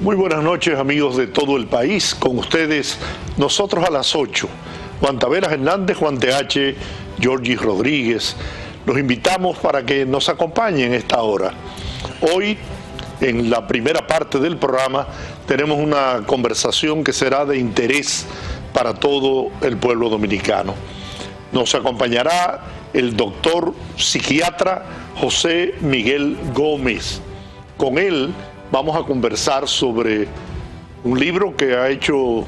Muy buenas noches, amigos de todo el país. Con ustedes, nosotros a las 8. Juan Taveras Hernández, Juan TH, Georgie Rodríguez. Los invitamos para que nos acompañen esta hora. Hoy, en la primera parte del programa, tenemos una conversación que será de interés para todo el pueblo dominicano. Nos acompañará el doctor psiquiatra José Miguel Gómez. Con él vamos a conversar sobre un libro que ha hecho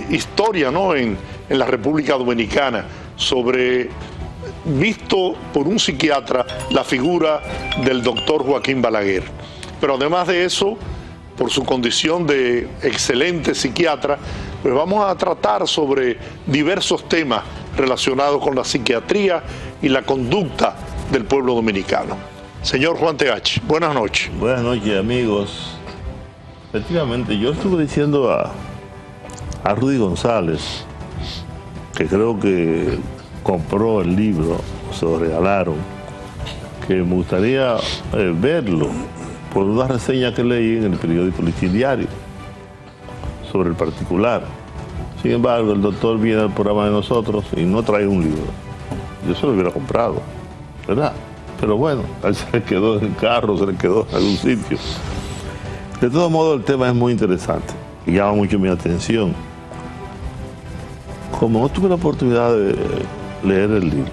historia, ¿no?, en la República Dominicana, sobre, visto por un psiquiatra, la figura del doctor Joaquín Balaguer. Pero además de eso, por su condición de excelente psiquiatra, pues vamos a tratar sobre diversos temas relacionados con la psiquiatría y la conducta del pueblo dominicano. Señor Juan TH, buenas noches. Buenas noches, amigos. Efectivamente, yo estuve diciendo a Rudy González, que creo que compró el libro, se lo regalaron, que me gustaría verlo por una reseña que leí en el periódico Listín Diario sobre el particular. Sin embargo, el doctor viene al programa de nosotros y no trae un libro. Yo se lo hubiera comprado, ¿verdad? Pero bueno, a él se le quedó en el carro, se le quedó en algún sitio. De todos modos, el tema es muy interesante y llama mucho mi atención. Como no tuve la oportunidad de leer el libro,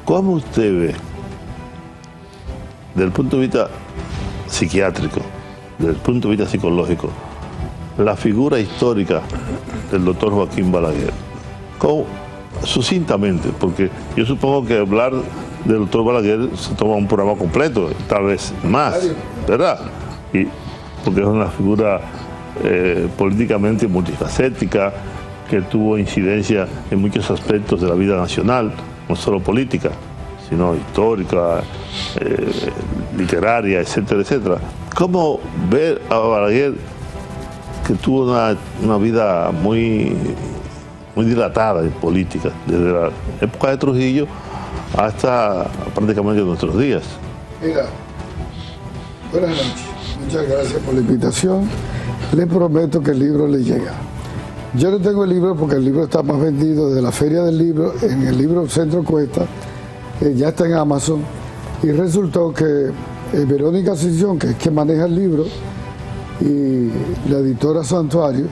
¿cómo usted ve, desde el punto de vista psiquiátrico, desde el punto de vista psicológico, la figura histórica del doctor Joaquín Balaguer? ¿Cómo? Sucintamente, porque yo supongo que hablar del doctor Balaguer se toma un programa completo, tal vez más, ¿verdad? Y porque es una figura políticamente multifacética, que tuvo incidencia en muchos aspectos de la vida nacional, no solo política, sino histórica, literaria, etcétera, etcétera. ¿Cómo ver a Balaguer, que tuvo una vida muy dilatada en política, desde la época de Trujillo hasta prácticamente nuestros días? Mira, buenas noches. Muchas gracias por la invitación. Le prometo que el libro le llega. Yo no tengo el libro porque el libro está más vendido de la Feria del Libro, en el libro Centro Cuesta, ya está en Amazon, y resultó que Verónica Ascensión, que es quien maneja el libro, y la editora Santuario,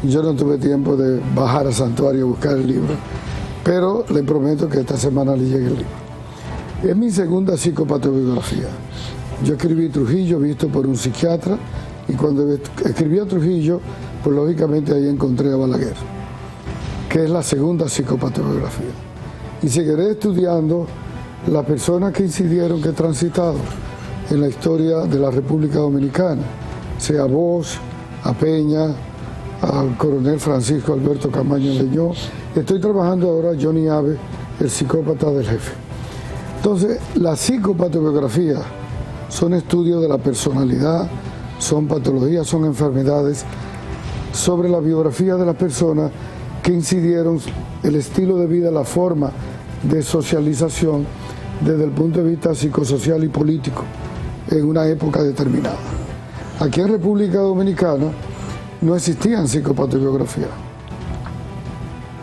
yo no tuve tiempo de bajar a Santuario a buscar el libro, pero le prometo que esta semana le llegue el libro. Es mi segunda psicopatobiografía. Yo escribí Trujillo, visto por un psiquiatra, y cuando escribí a Trujillo, pues lógicamente ahí encontré a Balaguer, que es la segunda psicopatobiografía. Y seguiré estudiando las personas que incidieron, que he transitado en la historia de la República Dominicana, sea a Bosch, a Peña, al coronel Francisco Alberto Camaño Leñó. Estoy trabajando ahora a Johnny Abe, el psicópata del jefe. Entonces, las psicopatobiografías son estudios de la personalidad, son patologías, son enfermedades sobre la biografía de las personas que incidieron, el estilo de vida, la forma de socialización desde el punto de vista psicosocial y político en una época determinada. Aquí en República Dominicana no existían psicopatobiografías.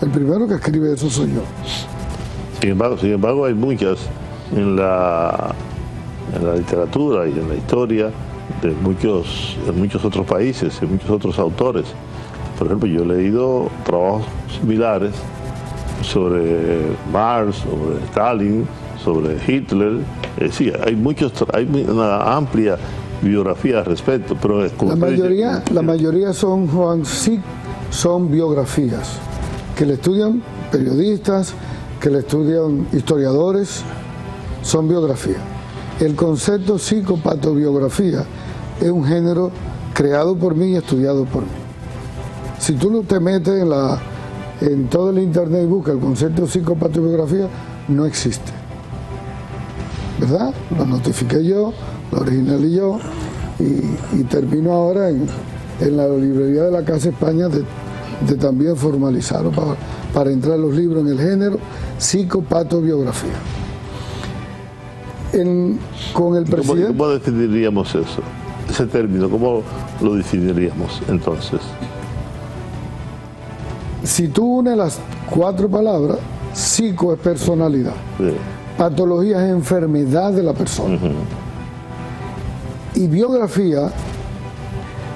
El primero que escribe eso soy yo. Sin embargo, hay muchas en la literatura y en la historia de muchos otros países, de muchos otros autores. Por ejemplo, yo he leído trabajos similares sobre Marx, sobre Stalin, sobre Hitler. Sí, hay una amplia biografía al respecto, pero la mayoría son, Juan, sí, son biografías que le estudian periodistas, que le estudian historiadores, son biografías. El concepto psicopatobiografía es un género creado por mí y estudiado por mí. Si tú no te metes en todo el internet y buscas el concepto psicopatobiografía, no existe. ¿Verdad? Lo notifiqué yo, lo originalé yo, y termino ahora en la librería de la Casa España de también formalizarlo para entrar los libros en el género psicopatobiografía. Con el presidente. ¿Cómo definiríamos eso? ese término, ¿cómo lo definiríamos entonces? Si tú unes las 4 palabras, psico es personalidad, Sí. patología es enfermedad de la persona, y biografía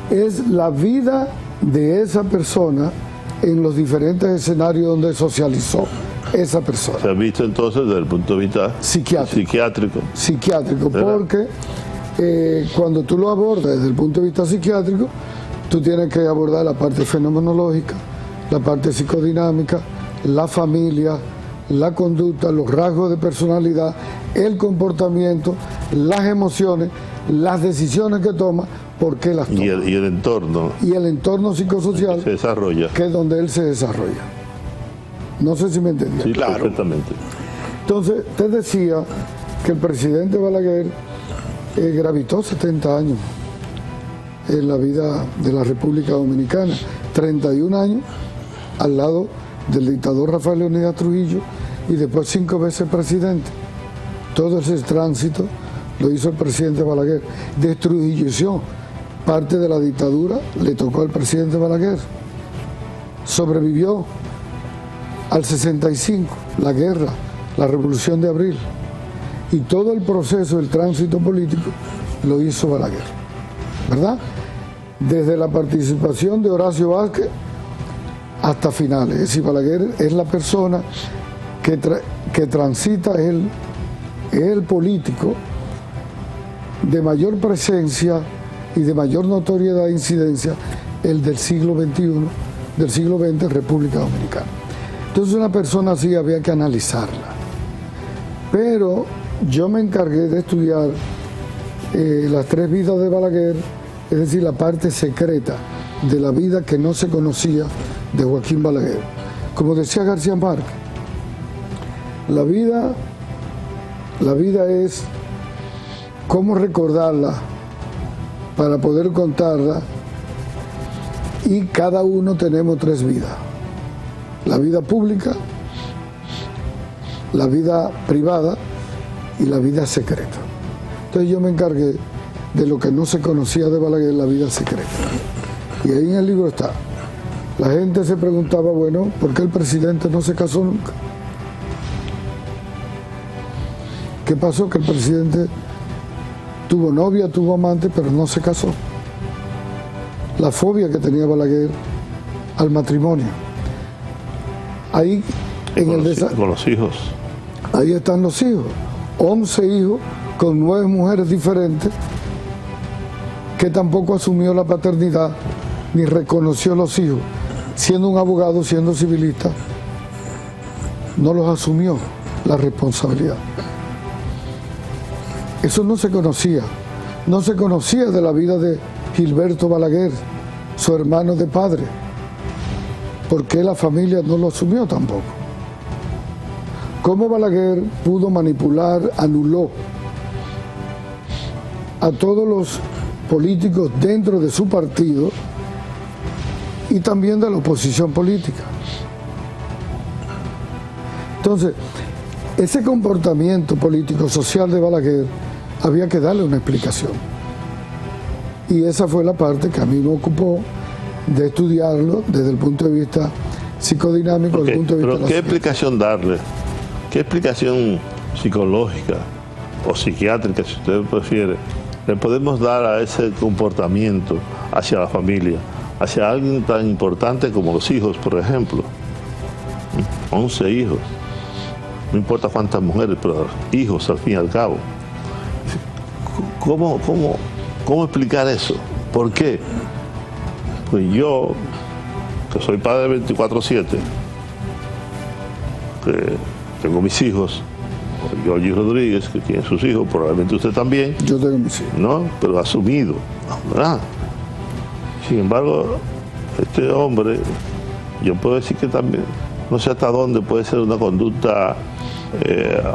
es la vida de esa persona en los diferentes escenarios donde socializó esa persona. Se ha visto entonces desde el punto de vista Psiquiátrico. psiquiátrico. ¿Verdad? Porque cuando tú lo abordas desde el punto de vista psiquiátrico, tú tienes que abordar la parte fenomenológica, la parte psicodinámica, la familia, la conducta, los rasgos de personalidad, el comportamiento, las emociones, las decisiones que toma, por qué las toma. Y el entorno Y el entorno psicosocial, se desarrolla. que es donde él se desarrolla. No sé si me entendí. Sí, Claro. perfectamente. Entonces, te decía que el presidente Balaguer gravitó 70 años en la vida de la República Dominicana, 31 años al lado del dictador Rafael Leónidas Trujillo y después 5 veces presidente. Todo ese tránsito lo hizo el presidente Balaguer. Destruyó parte de la dictadura, le tocó al presidente Balaguer. Sobrevivió al 65, la guerra, la Revolución de Abril. Y todo el proceso, el tránsito político, lo hizo Balaguer, ¿verdad? Desde la participación de Horacio Vázquez hasta finales. Es decir, Balaguer es la persona que transita, es el político de mayor presencia y de mayor notoriedad e incidencia, el del siglo XXI, del siglo XX, República Dominicana. Entonces una persona así había que analizarla. Pero yo me encargué de estudiar las 3 vidas de Balaguer, es decir, la parte secreta de la vida que no se conocía de Joaquín Balaguer. Como decía García Márquez, la vida es cómo recordarla para poder contarla, y cada uno tenemos 3 vidas: la vida pública, la vida privada y la vida secreta. Entonces yo me encargué de lo que no se conocía de Balaguer, la vida secreta. Y ahí en el libro está. La gente se preguntaba, bueno, ¿por qué el presidente no se casó nunca? ¿Qué pasó? Que el presidente tuvo novia, tuvo amante, pero no se casó. La fobia que tenía Balaguer al matrimonio. Ahí Con los hijos. Ahí están los hijos. 11 hijos con 9 mujeres diferentes, que tampoco asumió la paternidad ni reconoció los hijos. Siendo un abogado, siendo civilista, no los asumió la responsabilidad. Eso no se conocía. No se conocía de la vida de Gilberto Balaguer, su hermano de padre, porque la familia no lo asumió tampoco. Cómo Balaguer pudo manipular, anuló a todos los políticos dentro de su partido y también de la oposición política. Entonces, ese comportamiento político-social de Balaguer había que darle una explicación. Y esa fue la parte que a mí me ocupó de estudiarlo desde el punto de vista psicodinámico, desde el punto de vista pero ¿qué explicación darle? ¿Qué explicación psicológica o psiquiátrica, si usted prefiere, le podemos dar a ese comportamiento hacia la familia, hacia alguien tan importante como los hijos, por ejemplo? 11 hijos, no importa cuántas mujeres, pero hijos al fin y al cabo. ¿Cómo explicar eso? ¿Por qué? Pues yo, que soy padre 24/7, que tengo mis hijos, Georgie Rodríguez, que tiene sus hijos, probablemente usted también. Yo tengo mis hijos. ¿No? Pero asumido, ¿verdad? Sin embargo, este hombre, yo puedo decir que también, no sé hasta dónde puede ser una conducta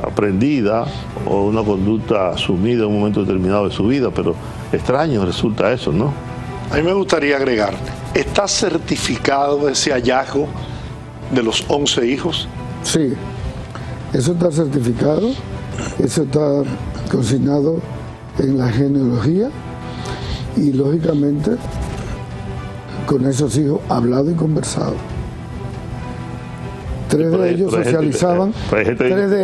aprendida o una conducta asumida en un momento determinado de su vida, pero extraño resulta eso, ¿no? A mí me gustaría agregar, ¿está certificado ese hallazgo de los 11 hijos? Sí, eso está certificado, eso está consignado en la genealogía y lógicamente con esos hijos hablado y conversado. Tres de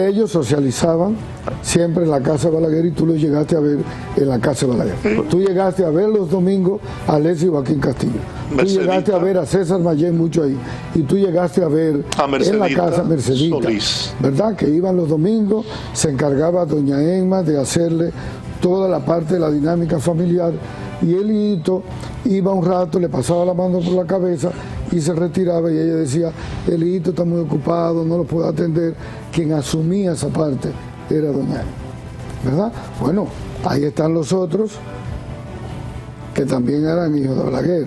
ellos socializaban siempre en la casa de Balaguer, y tú los llegaste a ver en la casa de Balaguer. Tú llegaste a ver los domingos a Alexis y Joaquín Castillo. Tú llegaste a ver a César Mayén mucho ahí. Y tú llegaste a ver en la casa Mercedita Solís, ¿verdad? Que iban los domingos, se encargaba doña Emma de hacerle toda la parte de la dinámica familiar, y el hijito iba un rato, le pasaba la mano por la cabeza y se retiraba, y ella decía, el hijito está muy ocupado, no lo puedo atender. Quien asumía esa parte era doña Emma, ¿verdad? Bueno, ahí están los otros que también eran hijos de Balaguer,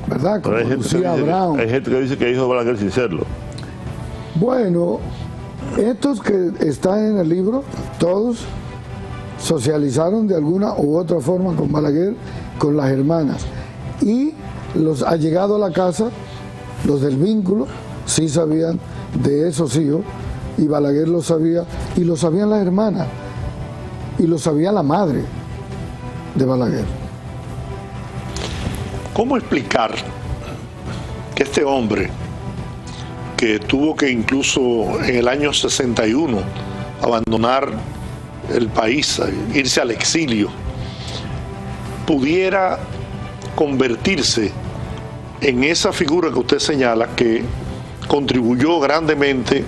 ¿verdad? Como Lucía Brown. Hay gente que dice que es hijo de Balaguer sin serlo. Bueno, estos que están en el libro, todos socializaron de alguna u otra forma con Balaguer, con las hermanas, y los allegados a la casa, los del vínculo, sí sabían de esos hijos, y Balaguer lo sabía, y lo sabían las hermanas, y lo sabía la madre de Balaguer. ¿Cómo explicar que este hombre, que tuvo que incluso en el año 61 abandonar el país, irse al exilio, pudiera convertirse en esa figura que usted señala, que contribuyó grandemente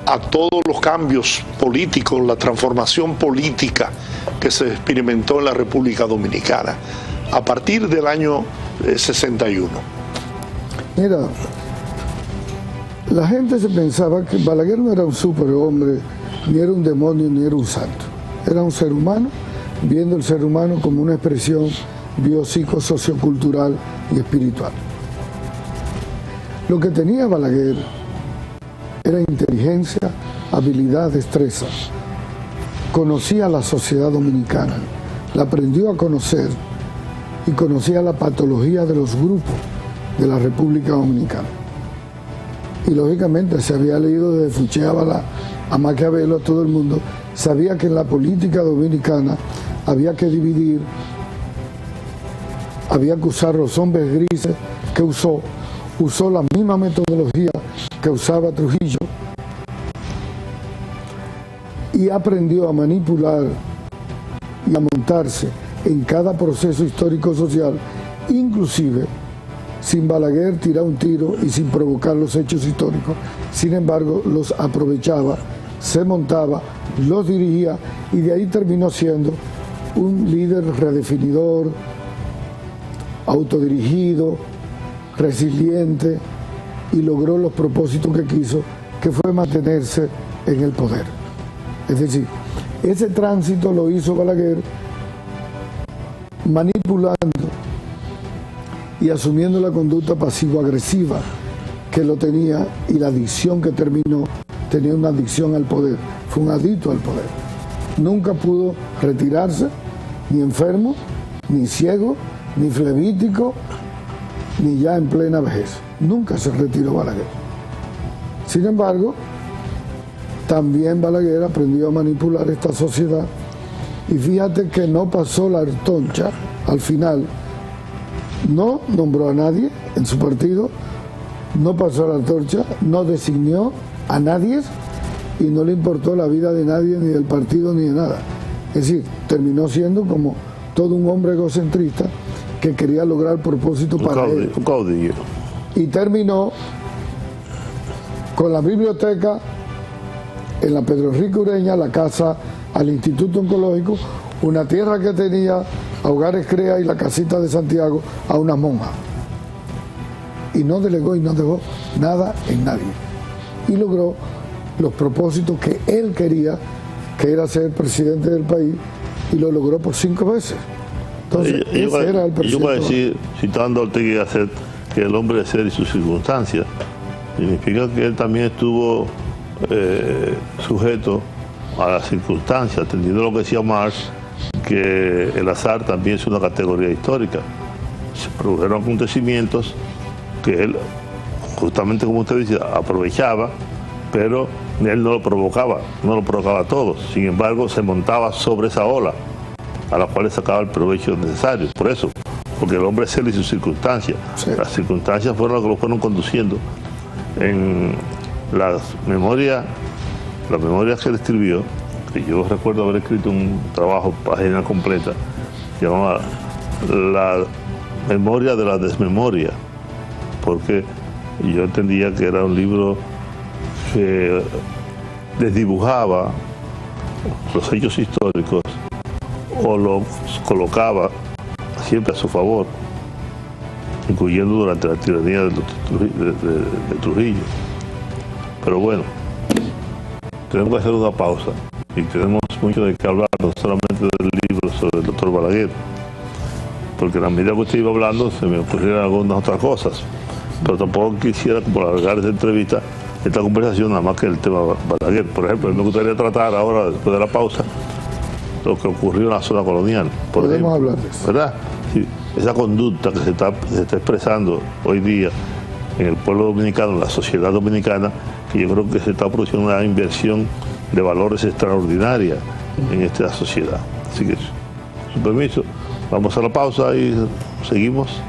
a todos los cambios políticos, la transformación política que se experimentó en la República Dominicana a partir del año 61? Mira, la gente se pensaba que Balaguer no era un superhombre, ni era un demonio, ni era un santo. Era un ser humano, viendo el ser humano como una expresión biopsicosociocultural y espiritual. Lo que tenía Balaguer era inteligencia, habilidad, destreza. Conocía la sociedad dominicana, la aprendió a conocer, y conocía la patología de los grupos de la República Dominicana. Y lógicamente se había leído desde Fouché a Maquiavelo, a todo el mundo. Sabía que en la política dominicana había que dividir, había que usar los hombres grises que usó la misma metodología que usaba Trujillo, y aprendió a manipular y a montarse en cada proceso histórico-social, inclusive sin Balaguer tirar un tiro y sin provocar los hechos históricos. Sin embargo, los aprovechaba, se montaba, los dirigía, y de ahí terminó siendo un líder redefinidor, autodirigido, resiliente, y logró los propósitos que quiso, que fue mantenerse en el poder. Es decir, ese tránsito lo hizo Balaguer manipulando y asumiendo la conducta pasivo-agresiva que lo tenía, y la adicción que tenía una adicción al poder, fue un adicto al poder. Nunca pudo retirarse, ni enfermo, ni ciego, ni flebítico, ni ya en plena vejez. Nunca se retiró Balaguer. Sin embargo, también Balaguer aprendió a manipular esta sociedad, y fíjate que no pasó la antorcha al final. No nombró a nadie en su partido, no pasó la antorcha, no designó a nadie, y no le importó la vida de nadie, ni del partido, ni de nada. Es decir, terminó siendo como todo un hombre egocentrista que quería lograr propósitos para él. Un caudillo. Y terminó con la biblioteca en la Pedro Enrique Ureña, la casa al Instituto Oncológico, una tierra que tenía a Hogares Crea y la casita de Santiago a una monja. Y no delegó y no dejó nada en nadie. Y logró los propósitos que él quería, que era ser presidente del país, y lo logró por 5 veces. Entonces, ese era el presidente. Yo voy a decir, citando a Ortega y Gasset, que el hombre de ser y sus circunstancias, significa que él también estuvo sujeto a las circunstancias, atendiendo lo que decía Marx, que el azar también es una categoría histórica. Se produjeron acontecimientos que él, justamente como usted dice, aprovechaba, pero él no lo provocaba a todos. Sin embargo, se montaba sobre esa ola a la cual le sacaba el provecho necesario. Por eso, porque el hombre es él y sus circunstancias. Sí. Las circunstancias fueron las que lo fueron conduciendo. En las memorias que él escribió, que yo recuerdo haber escrito un trabajo, página completa, que llamaba La memoria de la desmemoria, porque yo entendía que era un libro que desdibujaba los hechos históricos o los colocaba siempre a su favor, incluyendo durante la tiranía de Trujillo. Pero bueno, tenemos que hacer una pausa y tenemos mucho de qué hablar, no solamente del libro sobre el doctor Balaguer, porque a la medida que usted iba hablando se me ocurrieron algunas otras cosas, pero tampoco quisiera como alargar esta conversación nada más que el tema Balaguer. Por ejemplo, me gustaría tratar ahora, después de la pausa, lo que ocurrió en la zona colonial. Podemos hablar de eso, ¿verdad? Sí, esa conducta que se está expresando hoy día en el pueblo dominicano, en la sociedad dominicana, que yo creo que se está produciendo una inversión de valores extraordinaria en esta sociedad. Así que, su permiso, vamos a la pausa y seguimos.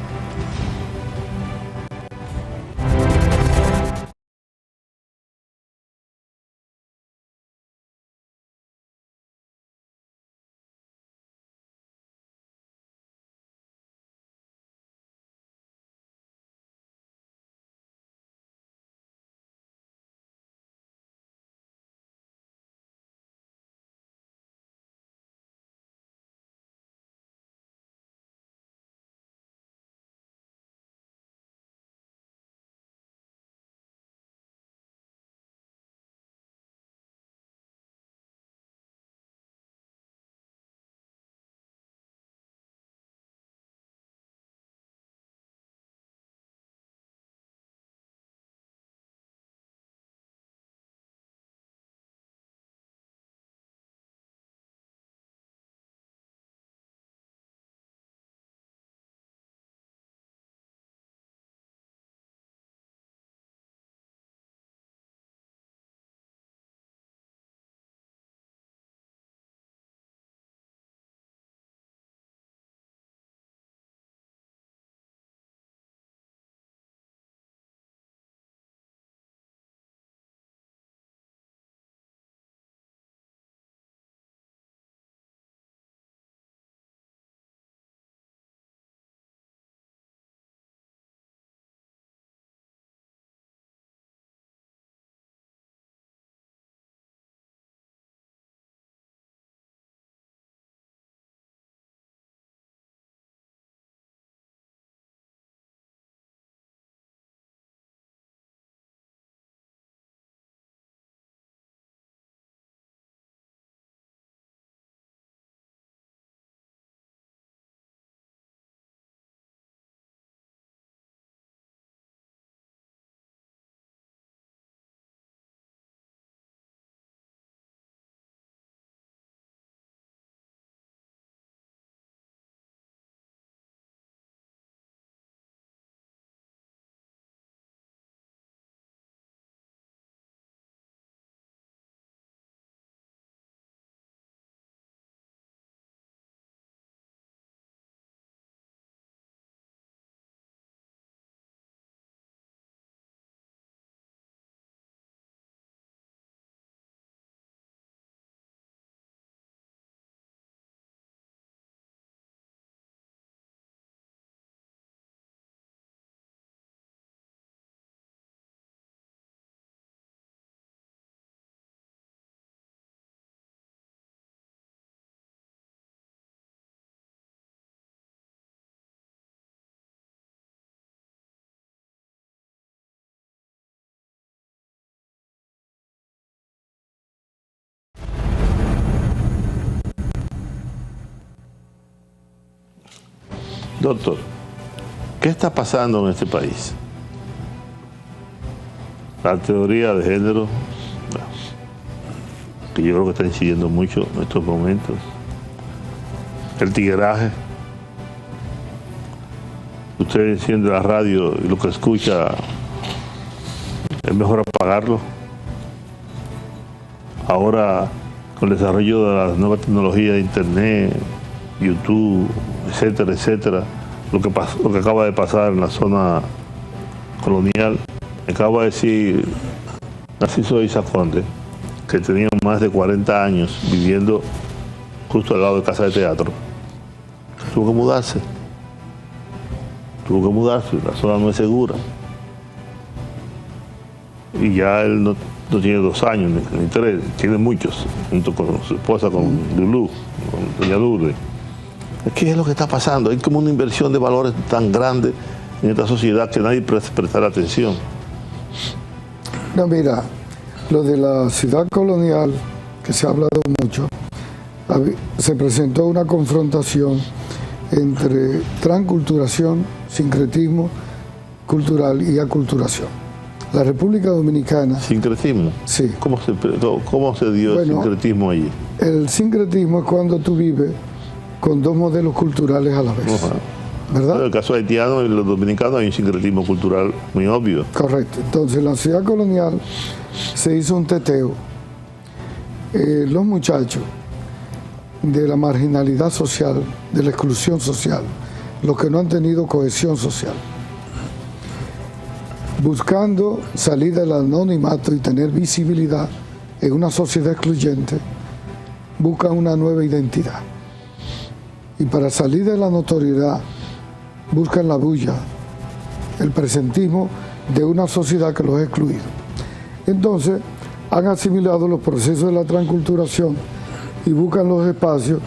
Doctor, ¿qué está pasando en este país? La teoría de género, que yo creo que está incidiendo mucho en estos momentos. El tigueraje. Usted enciende la radio y lo que escucha es mejor apagarlo. Ahora, con el desarrollo de las nuevas tecnologías de internet, YouTube, etcétera, etcétera, lo que acaba de pasar en la zona colonial. Me acaba de decir Narciso Isaconde, que tenía más de 40 años viviendo justo al lado de Casa de Teatro. Tuvo que mudarse, la zona no es segura. Y ya él no tiene 2 años, ni 3, tiene muchos, junto con su esposa, con Lulú, con doña Lourdes. ¿Qué es lo que está pasando? Hay como una inversión de valores tan grande en esta sociedad que nadie prestará atención. No, mira, lo de la ciudad colonial, que se ha hablado mucho, se presentó una confrontación entre transculturación, sincretismo cultural y aculturación. La República Dominicana... ¿Sincretismo? Sí. ¿Cómo se dio el sincretismo allí? El sincretismo es cuando tú vives con 2 modelos culturales a la vez. ¿Verdad? En el caso haitiano y los dominicanos hay un sincretismo cultural muy obvio. Correcto. Entonces, en la ciudad colonial se hizo un teteo. Los muchachos de la marginalidad social, de la exclusión social, los que no han tenido cohesión social, buscando salir del anonimato y tener visibilidad en una sociedad excluyente, buscan una nueva identidad. Y para salir de la notoriedad, buscan la bulla, el presentismo de una sociedad que los ha excluido. Entonces, han asimilado los procesos de la transculturación y buscan los espacios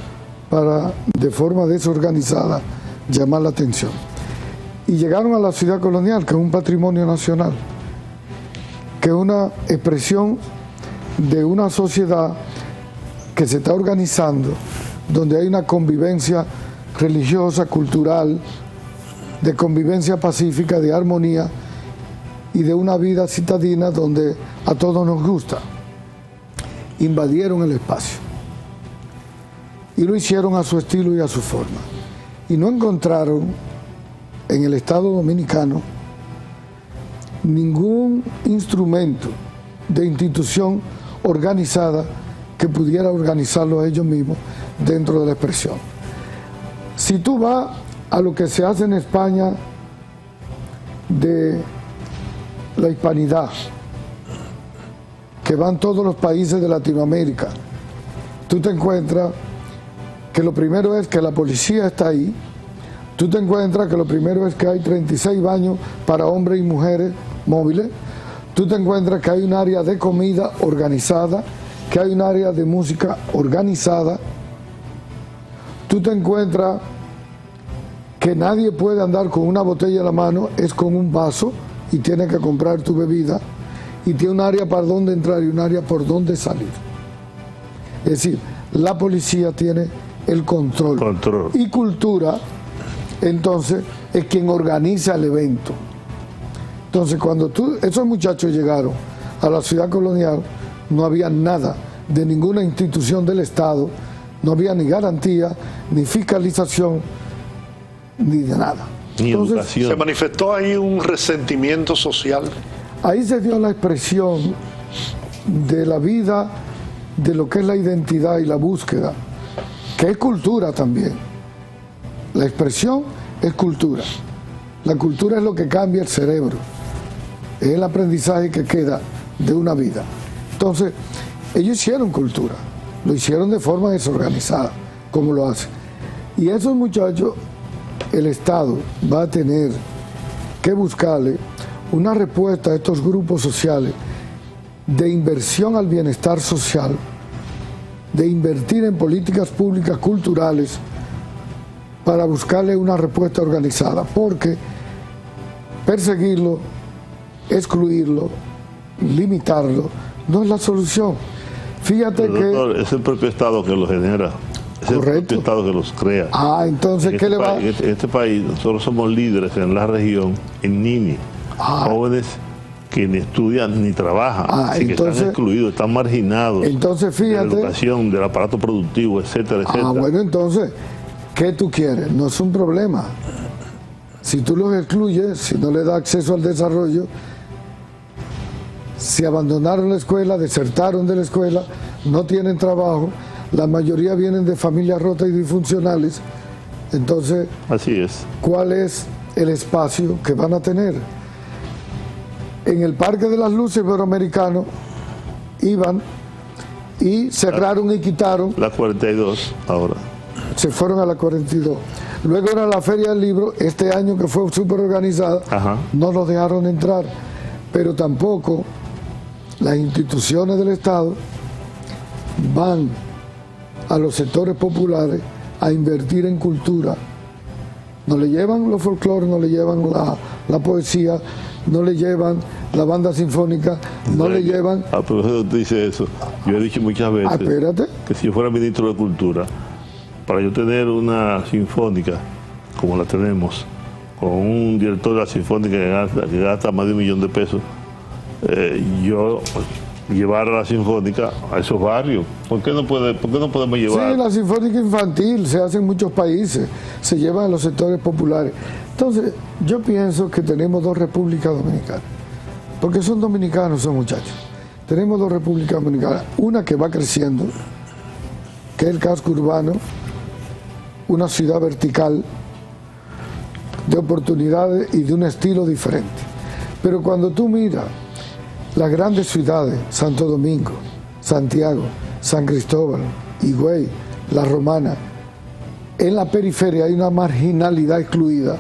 para, de forma desorganizada, llamar la atención. Y llegaron a la ciudad colonial, que es un patrimonio nacional, que es una expresión de una sociedad que se está organizando, donde hay una convivencia religiosa, cultural, de convivencia pacífica, de armonía y de una vida citadina donde a todos nos gusta. Invadieron el espacio y lo hicieron a su estilo y a su forma. Y no encontraron en el Estado Dominicano ningún instrumento de institución organizada que pudiera organizarlo a ellos mismos dentro de la expresión. Si tú vas a lo que se hace en España de la hispanidad, que van todos los países de Latinoamérica, tú te encuentras que lo primero es que la policía está ahí, tú te encuentras que lo primero es que hay 36 baños para hombres y mujeres móviles, tú te encuentras que hay un área de comida organizada, que hay un área de música organizada, tú te encuentras que nadie puede andar con una botella en la mano, es con un vaso y tienes que comprar tu bebida, y tiene un área para dónde entrar y un área por dónde salir. Es decir, la policía tiene el control. Y cultura, entonces, es quien organiza el evento. Entonces, cuando esos muchachos llegaron a la ciudad colonial, no había nada de ninguna institución del Estado, no había ni garantía, ni fiscalización, ni de nada. Ni entonces, educación. ¿Se manifestó ahí un resentimiento social? Ahí se dio la expresión de la vida, de lo que es la identidad y la búsqueda, que es cultura también. La expresión es cultura. La cultura es lo que cambia el cerebro. Es el aprendizaje que queda de una vida. Entonces, ellos hicieron cultura. Lo hicieron de forma desorganizada, como lo hacen. Y esos muchachos, el Estado va a tener que buscarle una respuesta a estos grupos sociales de inversión al bienestar social, de invertir en políticas públicas culturales para buscarle una respuesta organizada, porque perseguirlo, excluirlo, limitarlo, no es la solución. Fíjate que... Doctor, es el propio Estado que lo genera. Es el propio Estado que los crea. Entonces, ¿qué le va? En este país, nosotros somos líderes en la región, en NINI. Jóvenes que ni estudian ni trabajan, así que están excluidos, están marginados. Entonces, fíjate. De la educación, del aparato productivo, etcétera, etcétera. Bueno, entonces, ¿qué tú quieres? No es un problema. Si tú los excluyes, si no le das acceso al desarrollo, si abandonaron la escuela, desertaron de la escuela, no tienen trabajo, la mayoría vienen de familias rotas y disfuncionales. Entonces, así es. ¿Cuál es el espacio que van a tener? En el Parque de las Luces Iberoamericano iban y cerraron y quitaron. La 42 ahora. Se fueron a la 42. Luego era la Feria del Libro, este año que fue súper organizada, no nos dejaron entrar, pero tampoco las instituciones del Estado van a los sectores populares a invertir en cultura. No le llevan los folclores, no le llevan la poesía, no le llevan la banda sinfónica, no le llevan... A propósito, usted dice eso. Yo he dicho muchas veces que si yo fuera ministro de Cultura, para yo tener una sinfónica como la tenemos, con un director de la sinfónica que gasta más de $1 millón de pesos, yo llevar a la sinfónica a esos barrios. ¿Por qué no podemos llevar? Sí, la sinfónica infantil se hace en muchos países, se lleva a los sectores populares. Entonces, yo pienso que tenemos dos repúblicas dominicanas, porque son dominicanos esos muchachos. Tenemos dos repúblicas dominicanas, una que va creciendo, que es el casco urbano, una ciudad vertical, de oportunidades y de un estilo diferente. Pero cuando tú miras las grandes ciudades, Santo Domingo, Santiago, San Cristóbal, Higüey, La Romana, en la periferia hay una marginalidad excluida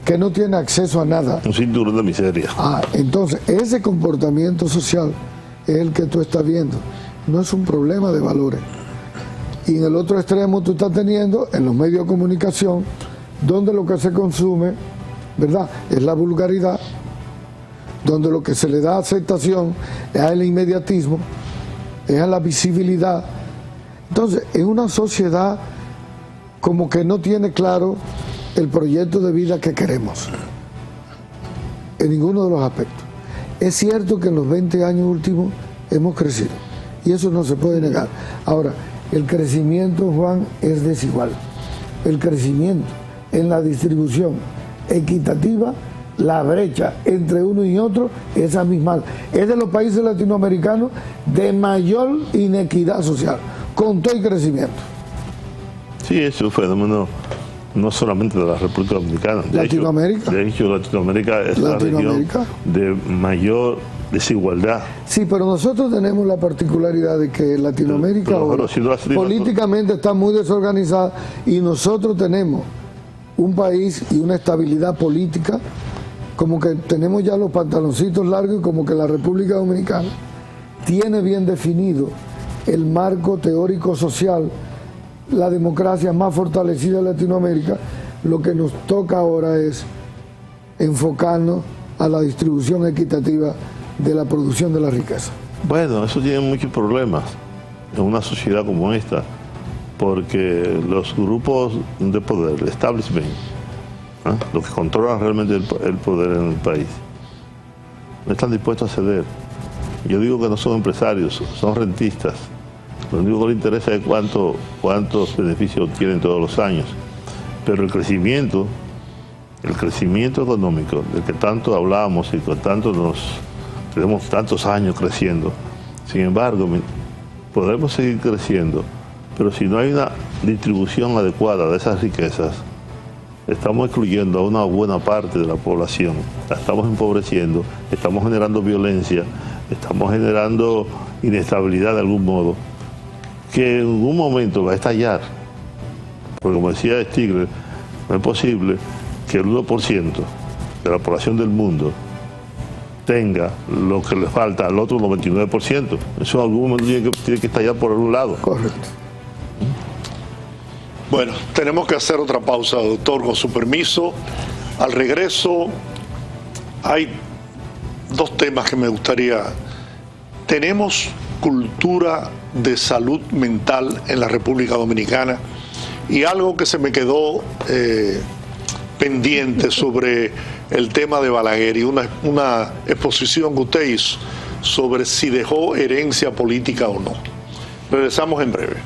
que no tiene acceso a nada. Un cinturón de miseria. Entonces, ese comportamiento social es el que tú estás viendo. No es un problema de valores. Y en el otro extremo tú estás teniendo, en los medios de comunicación, donde lo que se consume, ¿verdad?, es la vulgaridad, donde lo que se le da aceptación es al inmediatismo, es a la visibilidad. Entonces, es una sociedad como que no tiene claro el proyecto de vida que queremos, en ninguno de los aspectos. Es cierto que en los 20 años últimos hemos crecido, y eso no se puede negar. Ahora, el crecimiento, Juan, es desigual. El crecimiento en la distribución equitativa, la brecha entre uno y otro es abismal. Es de los países latinoamericanos de mayor inequidad social, con todo el crecimiento. Sí, es un fenómeno no solamente de la República Dominicana. Latinoamérica. De hecho, Latinoamérica es la región de mayor desigualdad. Sí, pero nosotros tenemos la particularidad de que Latinoamérica políticamente está muy desorganizada y nosotros tenemos un país y una estabilidad política, como que tenemos ya los pantaloncitos largos y como que la República Dominicana tiene bien definido el marco teórico social, la democracia más fortalecida de Latinoamérica. Lo que nos toca ahora es enfocarnos a la distribución equitativa de la producción de la riqueza. Bueno, eso tiene muchos problemas en una sociedad como esta, porque los grupos de poder, el establishment, los que controlan realmente el poder en el país, no están dispuestos a ceder. Yo digo que no son empresarios, son rentistas. Lo único que les interesa es cuántos beneficios obtienen todos los años. Pero el crecimiento económico, del que tanto hablamos y con tenemos tantos años creciendo, sin embargo, podemos seguir creciendo, pero si no hay una distribución adecuada de esas riquezas, estamos excluyendo a una buena parte de la población, la estamos empobreciendo, estamos generando violencia, estamos generando inestabilidad de algún modo, que en algún momento va a estallar. Porque como decía Stigler, no es posible que el 1% de la población del mundo tenga lo que le falta al otro 99%. Eso en algún momento tiene que estallar por algún lado. Correcto. Bueno, tenemos que hacer otra pausa, doctor, con su permiso. Al regreso hay dos temas que me gustaría. Tenemos cultura de salud mental en la República Dominicana, y algo que se me quedó pendiente sobre el tema de Balaguer y una exposición que usted hizo sobre si dejó herencia política o no. Regresamos en breve.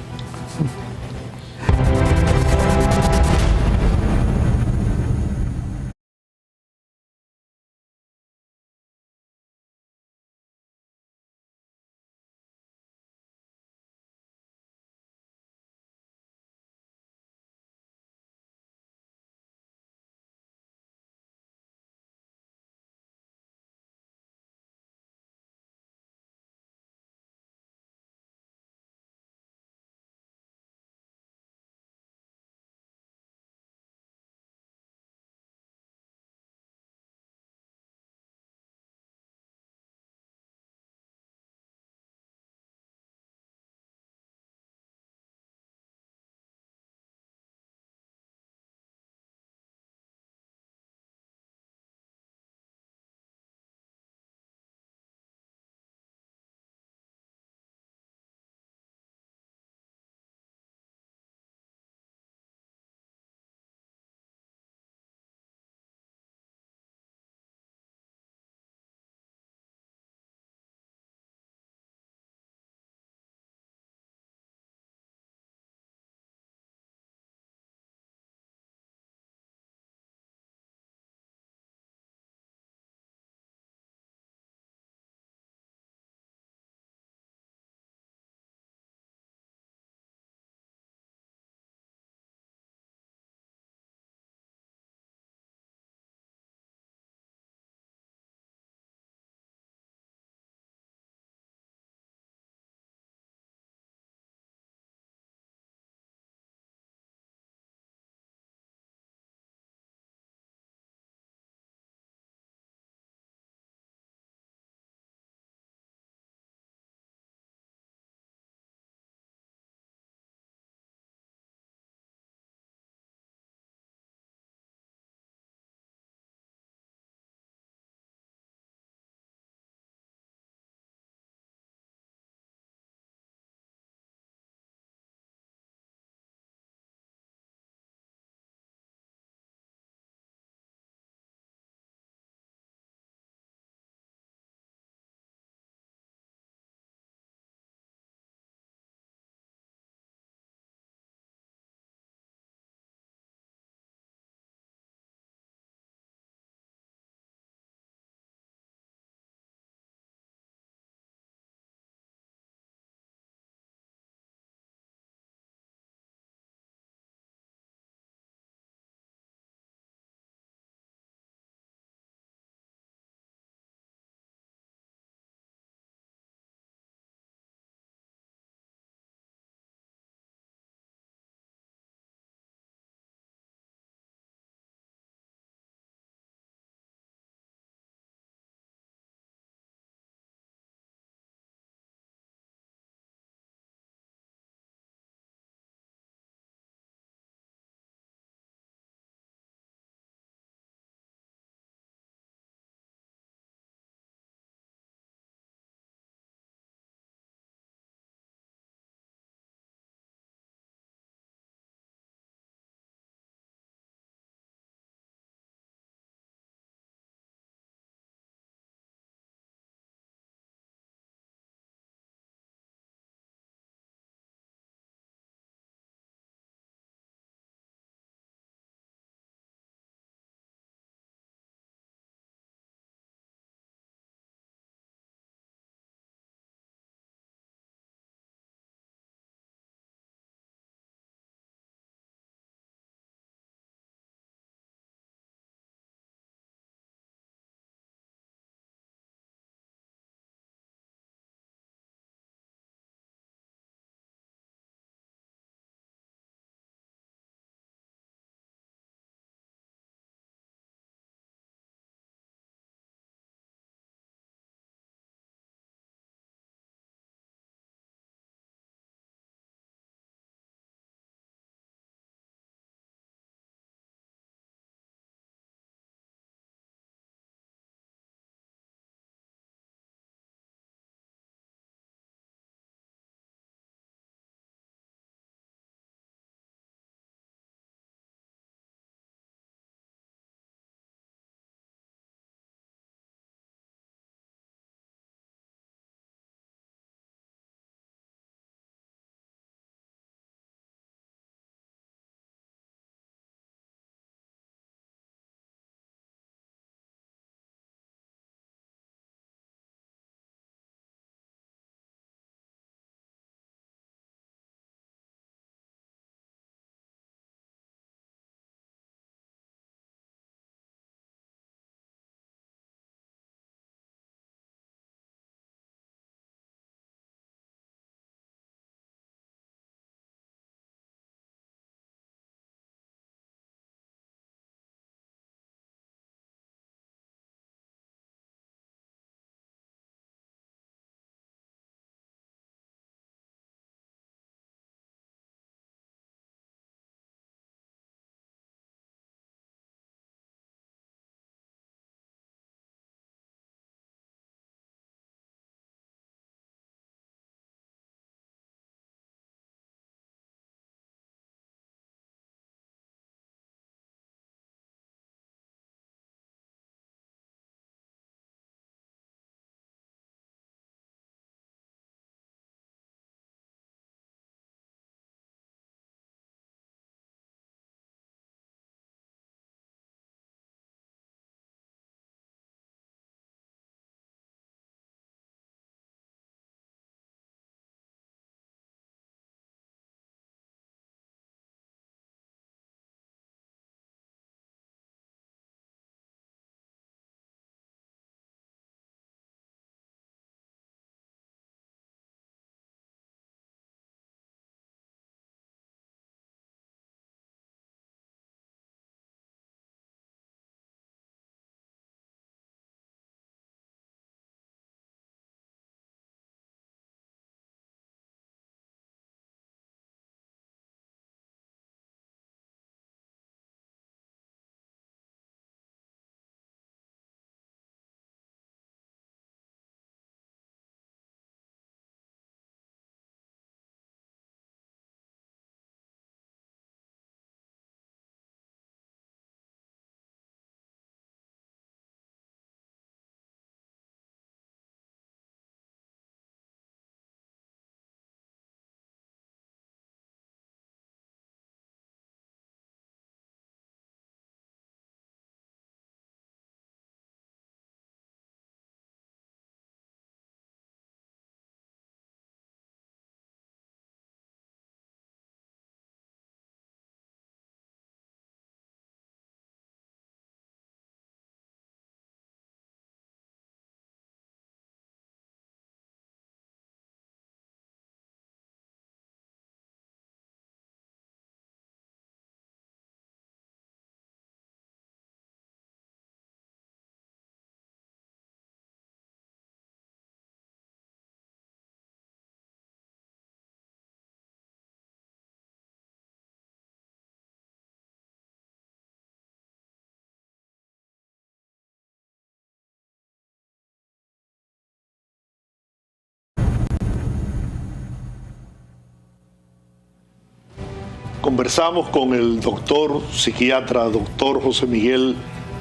conversamos con el doctor psiquiatra, doctor José Miguel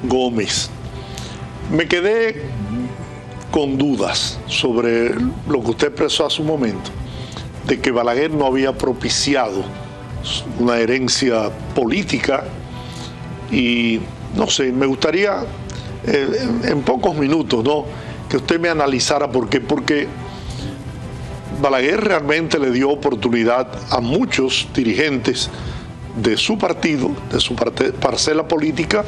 Gómez. Me quedé con dudas sobre lo que usted expresó hace un momento, de que Balaguer no había propiciado una herencia política, y no sé, me gustaría en pocos minutos, ¿no?, que usted me analizara por qué. Porque Balaguer realmente le dio oportunidad a muchos dirigentes de su partido, de su parcela política,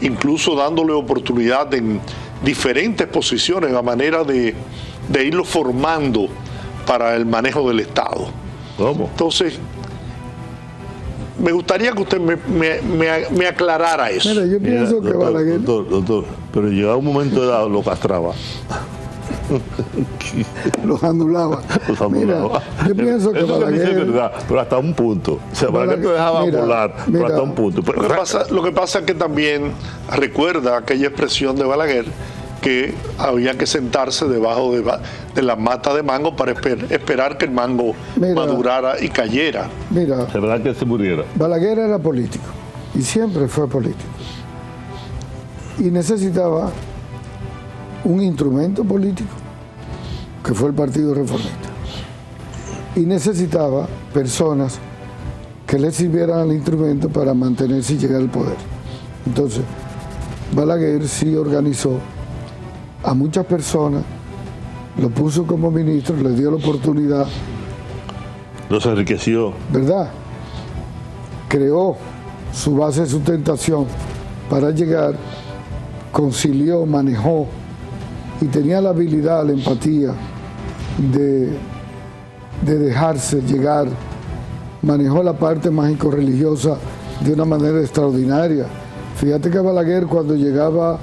incluso dándole oportunidad en diferentes posiciones a manera de irlo formando para el manejo del Estado. ¿Cómo? Entonces, me gustaría que usted me aclarara eso. Mira, yo pienso que Balaguer... Doctor, pero llegaba un momento dado, lo castraba. Los anulaba. Mira, yo pienso que eso Balaguer... es verdad, pero hasta un punto. O sea, Balaguer te dejaba volar, pero hasta un punto. Pero, lo que pasa es que también recuerda aquella expresión de Balaguer, que había que sentarse debajo de la mata de mango para esperar que el mango madurara y cayera. Mira, es verdad que se muriera. Balaguer era político y siempre fue político. Y necesitaba un instrumento político, que fue el Partido Reformista. Y necesitaba personas que le sirvieran al instrumento para mantenerse y llegar al poder. Entonces, Balaguer sí organizó a muchas personas, lo puso como ministro, le dio la oportunidad. Los enriqueció. ¿Verdad? Creó su base de sustentación para llegar, concilió, manejó y tenía la habilidad, la empatía de dejarse llegar. Manejó la parte mágico-religiosa de una manera extraordinaria. Fíjate que Balaguer, cuando llegaba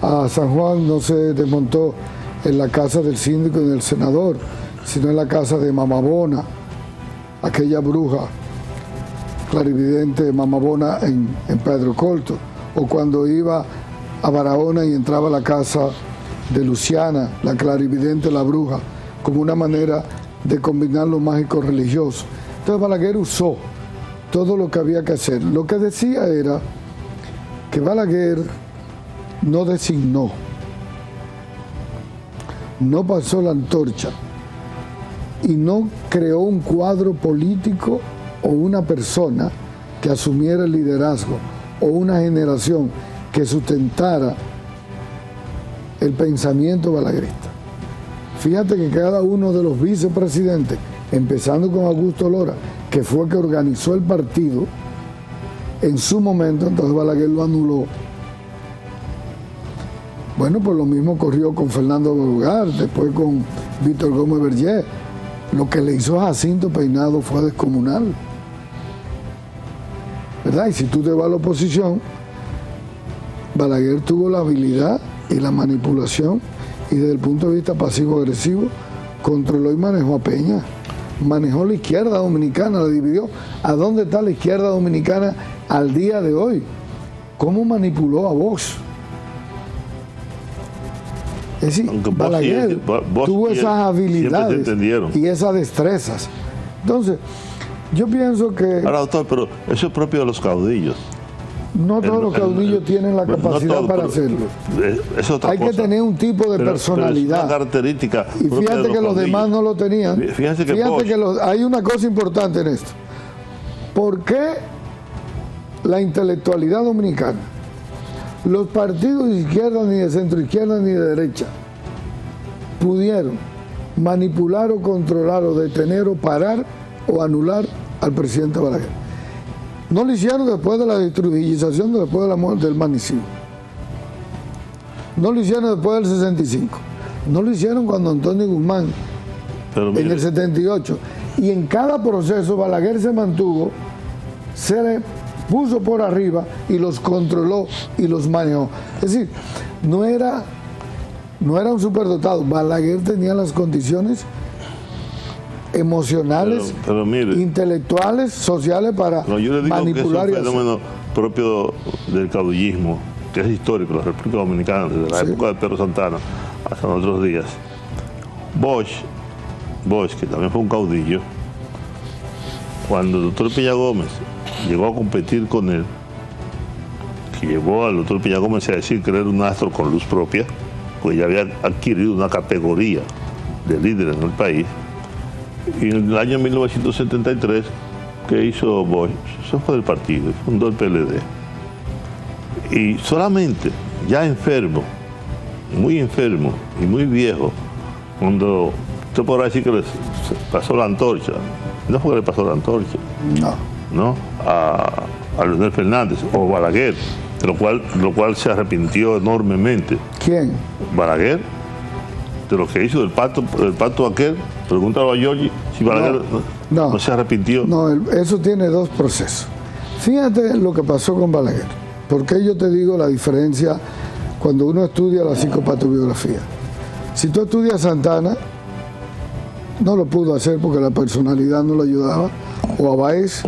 a San Juan, no se desmontó en la casa del síndico y del senador, sino en la casa de Mamabona, aquella bruja clarividente Mamabona en Pedro Corto, o cuando iba a Barahona y entraba a la casa de Luciana, la clarividente, la bruja, como una manera de combinar lo mágico religioso. Entonces Balaguer usó todo lo que había que hacer. Lo que decía era que Balaguer no designó, no pasó la antorcha y no creó un cuadro político o una persona que asumiera el liderazgo o una generación que sustentara el pensamiento balaguerista. Fíjate que cada uno de los vicepresidentes, empezando con Augusto Lora, que fue que organizó el partido, en su momento, entonces Balaguer lo anuló. Bueno, pues lo mismo ocurrió con Fernando Bogar, después con Víctor Gómez Berger. Lo que le hizo a Jacinto Peinado fue descomunal, ¿verdad? Y si tú te vas a la oposición, Balaguer tuvo la habilidad y la manipulación, y desde el punto de vista pasivo-agresivo, controló y manejó a Peña. Manejó la izquierda dominicana, la dividió. ¿A dónde está la izquierda dominicana al día de hoy? ¿Cómo manipuló a Vox? Es decir, Balaguer tuvo esas habilidades y esas destrezas. Entonces, yo pienso que... Ahora, doctor, pero eso es propio de los caudillos. No todos los caudillos tienen la capacidad para hacerlo. Es otra Hay cosa. Que tener un tipo de personalidad. Es una característica. Y fíjate que los demás no lo tenían. Fíjate que hay una cosa importante en esto. ¿Por qué la intelectualidad dominicana, los partidos de izquierda, ni de centro izquierda, ni de derecha, pudieron manipular o controlar o detener o parar o anular al presidente Balaguer? No lo hicieron después de la destruyización, después de la muerte del magnicidio. No lo hicieron después del 65. No lo hicieron cuando Antonio Guzmán, en el 78. Y en cada proceso Balaguer se mantuvo, se le puso por arriba y los controló y los manejó. Es decir, no era un superdotado. Balaguer tenía las condiciones emocionales, pero mire, intelectuales, sociales para manipular. Que es un fenómeno propio del caudillismo, que es histórico, la República Dominicana, desde la época de Pedro Santana hasta nuestros días. Bosch, que también fue un caudillo, cuando el doctor Peña Gómez llegó a competir con él, que llevó al doctor Peña Gómez a decir que era un astro con luz propia, pues ya había adquirido una categoría de líder en el país. Y en el año 1973, ¿qué hizo Bosch? Se fue del partido, fundó el PLD. Y solamente, ya enfermo y muy viejo, cuando usted podrá decir que le pasó la antorcha, no fue que le pasó la antorcha, no, a Leonel Fernández o Balaguer, de lo cual se arrepintió enormemente. ¿Quién? Balaguer, de lo que hizo del pacto aquel. Pregúntalo a Giorgi si Balaguer no se arrepintió. No, eso tiene dos procesos. Fíjate lo que pasó con Balaguer, porque yo te digo la diferencia cuando uno estudia la psicopatobiografía. Si tú estudias Santana, no lo pudo hacer porque la personalidad no lo ayudaba, o a Báez,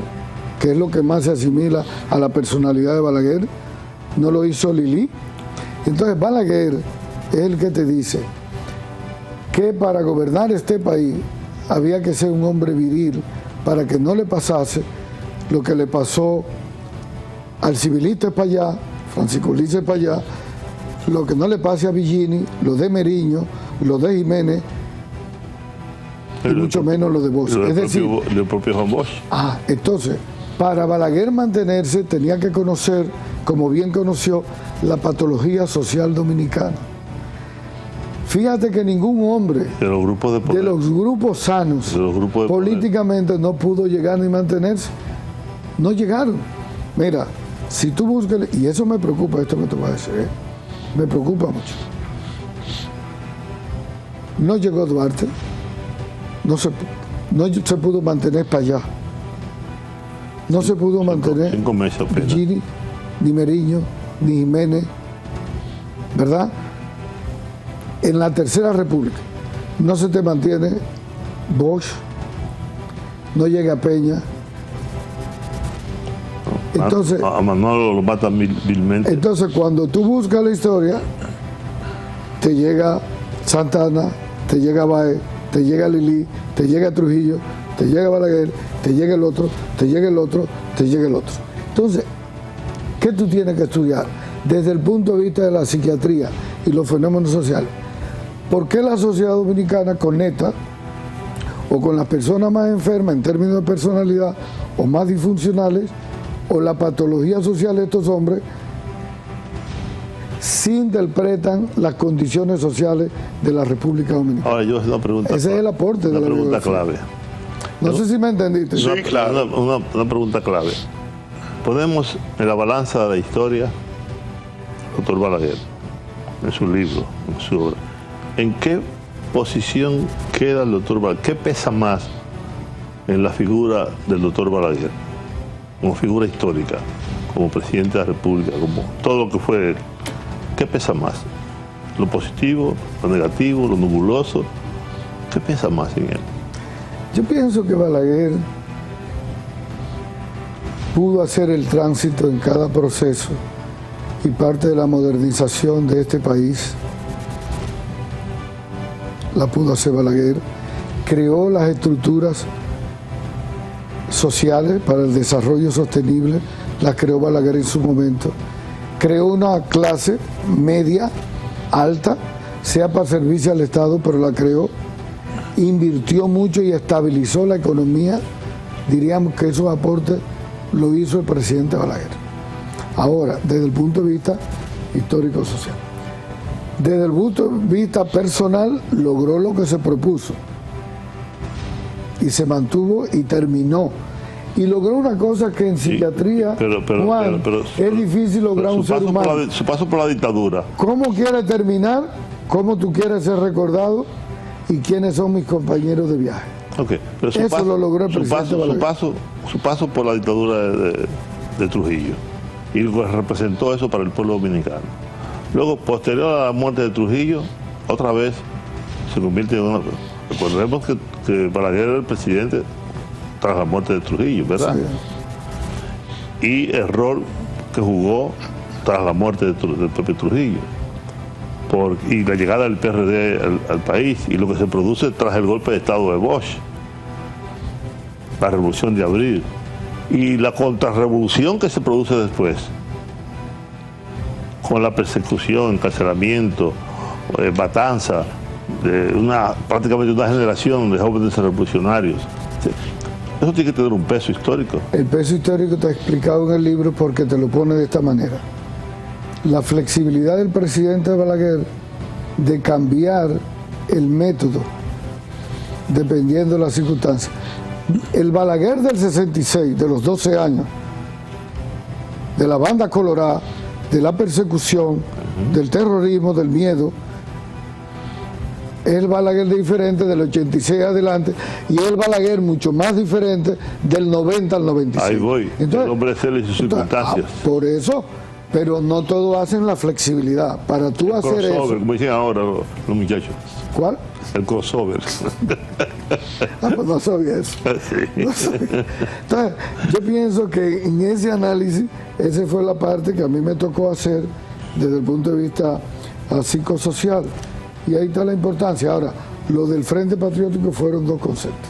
que es lo que más se asimila a la personalidad de Balaguer, no lo hizo Lili. Entonces Balaguer es el que te dice que para gobernar este país había que ser un hombre viril para que no le pasase lo que le pasó al civilista Espaillá, Francisco Ulises Espaillá, lo que no le pase a Villini, lo de Meriño, lo de Jiménez, y mucho menos lo de Bosch. Es decir, el propio Juan Bosch. Entonces, para Balaguer mantenerse tenía que conocer, como bien conoció, la patología social dominicana. Fíjate que ningún hombre de los grupos de poder, de los grupos sanos, de los grupos de políticamente poder, no pudo llegar ni mantenerse. No llegaron. Mira, si tú buscas, y eso me preocupa, esto que te voy a decir, me preocupa mucho. No llegó Duarte, no se pudo mantener para allá. No se pudo mantener Gini, ni Meriño, ni Jiménez, ¿verdad? En la Tercera República no se te mantiene Bosch, no llega Peña. Entonces, a Manolo lo matan vilmente. Entonces, cuando tú buscas la historia, te llega Santana, te llega Báez, te llega Lili, te llega Trujillo, te llega Balaguer, te llega el otro, te llega el otro, te llega el otro. Entonces, ¿qué tú tienes que estudiar? Desde el punto de vista de la psiquiatría y los fenómenos sociales. ¿Por qué la sociedad dominicana conecta o con las personas más enfermas en términos de personalidad o más disfuncionales o la patología social de estos hombres sí interpretan las condiciones sociales de la República Dominicana? Ahora yo una pregunta. Ese es el aporte de la pregunta clave. No sé si me entendiste. Sí, claro. Una pregunta clave. Ponemos en la balanza de la historia doctor Balaguer, en su libro, en su obra. ¿En qué posición queda el doctor Balaguer? ¿Qué pesa más en la figura del doctor Balaguer? Como figura histórica, como presidente de la República, como todo lo que fue él. ¿Qué pesa más? ¿Lo positivo, lo negativo, lo nebuloso? ¿Qué pesa más en él? Yo pienso que Balaguer pudo hacer el tránsito en cada proceso y parte de la modernización de este país la pudo hacer Balaguer. Creó las estructuras sociales para el desarrollo sostenible, las creó Balaguer en su momento. Creó una clase media, alta, sea para servicio al Estado, pero la creó. Invirtió mucho y estabilizó la economía. Diríamos que esos aportes lo hizo el presidente Balaguer. Ahora, desde el punto de vista histórico-social. Desde el punto de vista personal, logró lo que se propuso. Y se mantuvo y terminó. Y logró una cosa que en psiquiatría, Juan, es difícil lograr un ser humano. Su paso por la dictadura. ¿Cómo quiere terminar? ¿Cómo tú quieres ser recordado? ¿Y quiénes son mis compañeros de viaje? Okay, pero eso lo logró el presidente Balaguer. Su paso por la dictadura de Trujillo. Y representó eso para el pueblo dominicano. Luego, posterior a la muerte de Trujillo, otra vez se convierte en una... Recordemos que Balaguer era el presidente tras la muerte de Trujillo, ¿verdad? Sí. Y el rol que jugó tras la muerte de Pepe Trujillo. Y la llegada del PRD al país y lo que se produce tras el golpe de Estado de Bosch. la Revolución de Abril y la contrarrevolución que se produce después, con la persecución, encarcelamiento, matanza de prácticamente una generación de jóvenes revolucionarios. Eso tiene que tener un peso histórico. El peso histórico está explicado en el libro porque te lo pone de esta manera. La flexibilidad del presidente Balaguer de cambiar el método dependiendo de las circunstancias. El Balaguer del 66, de los 12 años, de la banda colorada, de la persecución, del terrorismo, del miedo, es el Balaguer diferente del 86 adelante y el Balaguer mucho más diferente del 90 al 96. Ahí voy, entonces, el hombre de sus circunstancias. Por eso, pero no todos hacen la flexibilidad. Para tú el hacer crossover, eso... como dicen ahora los muchachos. ¿Cuál? El crossover. Pues no sabía eso. Sí. No sabía. Entonces, yo pienso que en ese análisis, esa fue la parte que a mí me tocó hacer desde el punto de vista psicosocial. Y ahí está la importancia. Ahora, lo del Frente Patriótico fueron dos conceptos.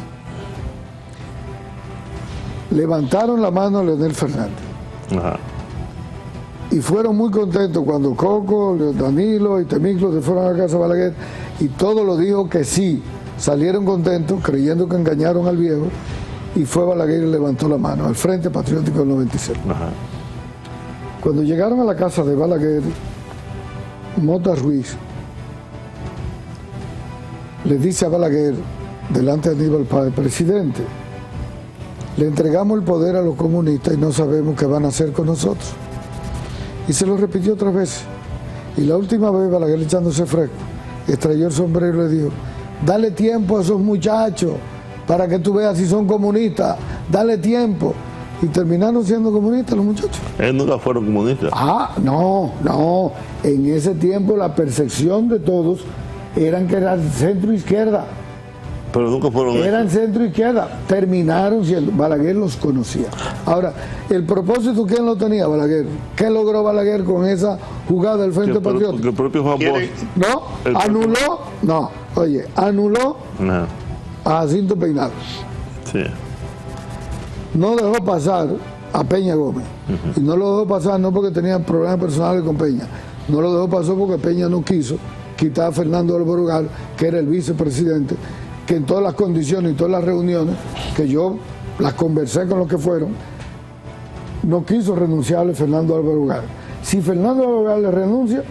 Levantaron la mano a Leonel Fernández. Ajá. Y fueron muy contentos cuando Coco, Danilo y Temiclo se fueron a la casa de Balaguer y todo lo dijo que sí. Salieron contentos creyendo que engañaron al viejo y fue Balaguer y levantó la mano al Frente Patriótico del 96. Ajá. Cuando llegaron a la casa de Balaguer, Mota Ruiz le dice a Balaguer, delante de Aníbal Páez, presidente, le entregamos el poder a los comunistas y no sabemos qué van a hacer con nosotros. Y se lo repitió otras veces. Y la última vez Balaguer, echándose fresco, extrayó el sombrero y le dijo, dale tiempo a esos muchachos para que tú veas si son comunistas, dale tiempo. Y terminaron siendo comunistas los muchachos. Ellos nunca fueron comunistas. No. En ese tiempo la percepción de todos eran que eran centro izquierda. Pero nunca fueron. Eran centro izquierda. Terminaron siendo. Balaguer los conocía. Ahora, el propósito, ¿quién lo tenía? Balaguer. ¿Qué logró Balaguer con esa jugada del Frente Patriótico? Que el propio Juan Bosch. No, anuló. No, oye, anuló a Jacinto Peinado. Sí. No dejó pasar a Peña Gómez. Y no lo dejó pasar no porque tenía problemas personales con Peña. No lo dejó pasar porque Peña no quiso quitar a Fernando Álvaro Gal, que era el vicepresidente, que en todas las condiciones y todas las reuniones, que yo las conversé con los que fueron, no quiso renunciarle Fernando Álvaro Gal. Si Fernando Álvaro Gal le renuncia,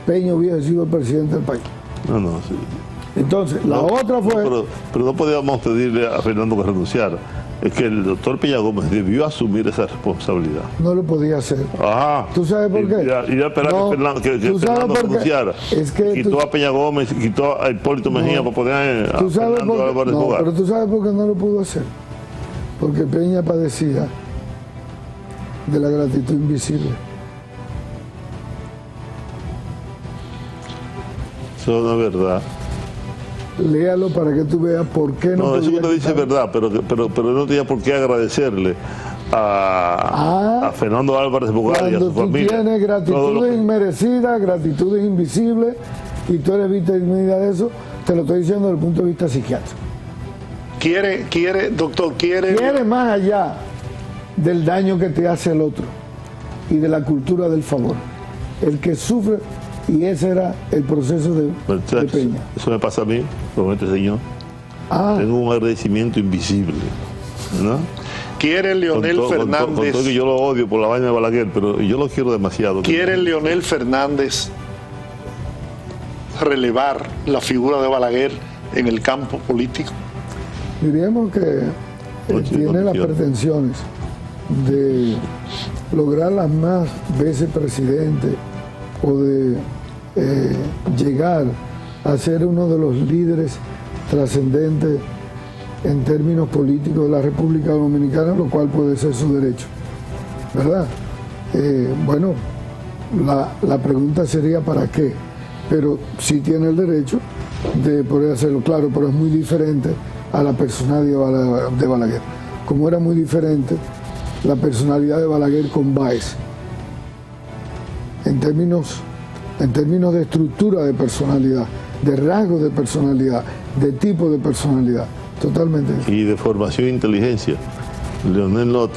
Peña hubiese sido el presidente del país. No, sí. Entonces, la otra fue... Pero no podíamos pedirle a Fernando que renunciara. Es que el doctor Peña Gómez debió asumir esa responsabilidad. No lo podía hacer. Ajá. ¿Tú sabes por qué? Y a esperar que Fernando renunciara. Es que quitó a Peña Gómez, quitó a Hipólito Mejía para poner a Fernando Álvarez Bogar. Pero tú sabes por qué no lo pudo hacer. Porque Peña padecía de la gratitud invisible. Eso no es verdad. Léalo para que tú veas por qué no. No, eso no dice verdad, pero no tenía por qué agradecerle a Fernando Álvarez Bogar y a su familia. Cuando tú tienes gratitudes inmerecidas, gratitudes invisibles, y tú eres víctima de eso, te lo estoy diciendo desde el punto de vista psiquiátrico. Quiere más allá del daño que te hace el otro y de la cultura del favor. El que sufre. Y ese era el proceso de Peña. Eso me pasa a mí, con este señor. Tengo un agradecimiento invisible, ¿no? Quiere Leonel Fernández... Con todo que yo lo odio por la vaina de Balaguer, pero yo lo quiero demasiado. ¿Quiere Leonel Fernández relevar la figura de Balaguer en el campo político? Diríamos que tiene las pretensiones de lograr las más veces presidente o de llegar a ser uno de los líderes trascendentes en términos políticos de la República Dominicana, lo cual puede ser su derecho, ¿verdad? Bueno, la pregunta sería ¿para qué? Pero sí tiene el derecho de poder hacerlo, claro, pero es muy diferente a la personalidad de Balaguer, como era muy diferente la personalidad de Balaguer con Báez. En términos de estructura de personalidad, de rasgos de personalidad, de tipo de personalidad, Totalmente. Y de formación e inteligencia. Leonel no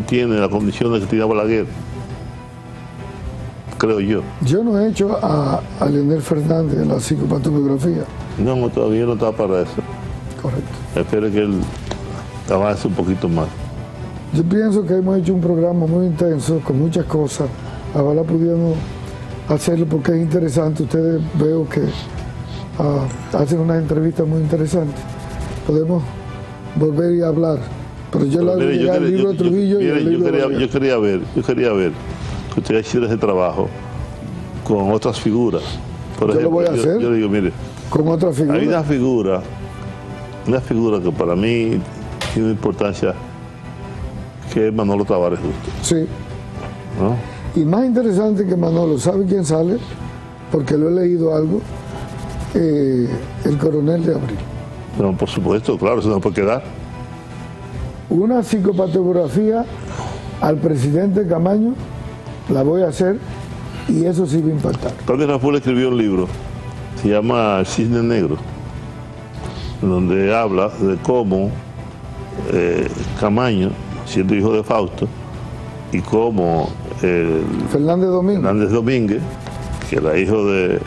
tiene la condición de que tenía Balaguer, creo yo. Yo no he hecho a Leonel Fernández en la psicopatobiografía. No, todavía no está para eso. Correcto. Espero que él avance un poquito más. Yo pienso que hemos hecho un programa muy intenso, con muchas cosas. Ahora pudiéramos hacerlo porque es interesante. Ustedes veo que hacen unas entrevistas muy interesantes. Podemos volver y hablar. Pero yo le hago llegar el libro de Trujillo y el libro de Balaguer. Yo quería ver que usted hiciera ese trabajo con otras figuras. Por Yo ejemplo, lo voy a hacer. Yo digo, mire, Con otra figura. hay una figura que para mí tiene importancia, que es Manolo Tavares Justo, Sí. ¿no? Y más interesante que Manolo, ¿sabe quién sale? Porque lo he leído algo. El coronel de Abril. No, por supuesto, claro, eso no puede quedar. Una psicopatografía al presidente Camaño la voy a hacer y eso sí va a impactar. Padre Rafael escribió un libro, se llama El Cisne Negro, donde habla de cómo Camaño, siendo hijo de Fausto, y cómo Fernández Domínguez. Hernández Domínguez, que era hijo de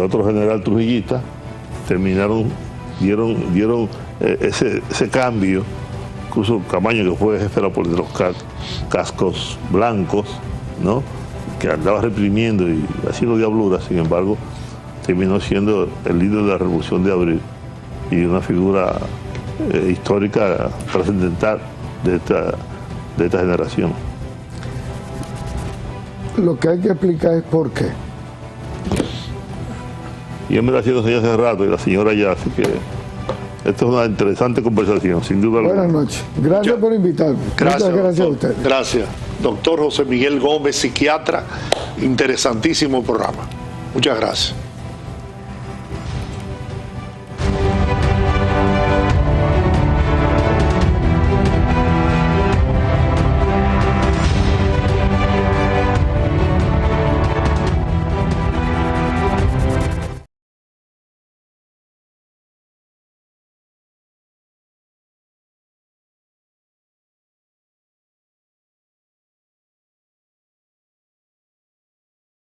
otro general trujillista, dieron ese cambio. Incluso Camaño, que fue jefe de la policía de los cascos blancos, ¿no?, que andaba reprimiendo y haciendo diabluras, sin embargo, terminó siendo el líder de la Revolución de Abril y una figura histórica trascendental de esta generación. Lo que hay que explicar es por qué. Y él me la haciendo señas hace rato y la señora ya, así que esta es una interesante conversación, sin duda alguna. Buenas noches. Gracias por invitarme. Gracias, Muchas gracias a doctor. ustedes. Gracias. Doctor José Miguel Gómez, psiquiatra. Interesantísimo programa. Muchas gracias.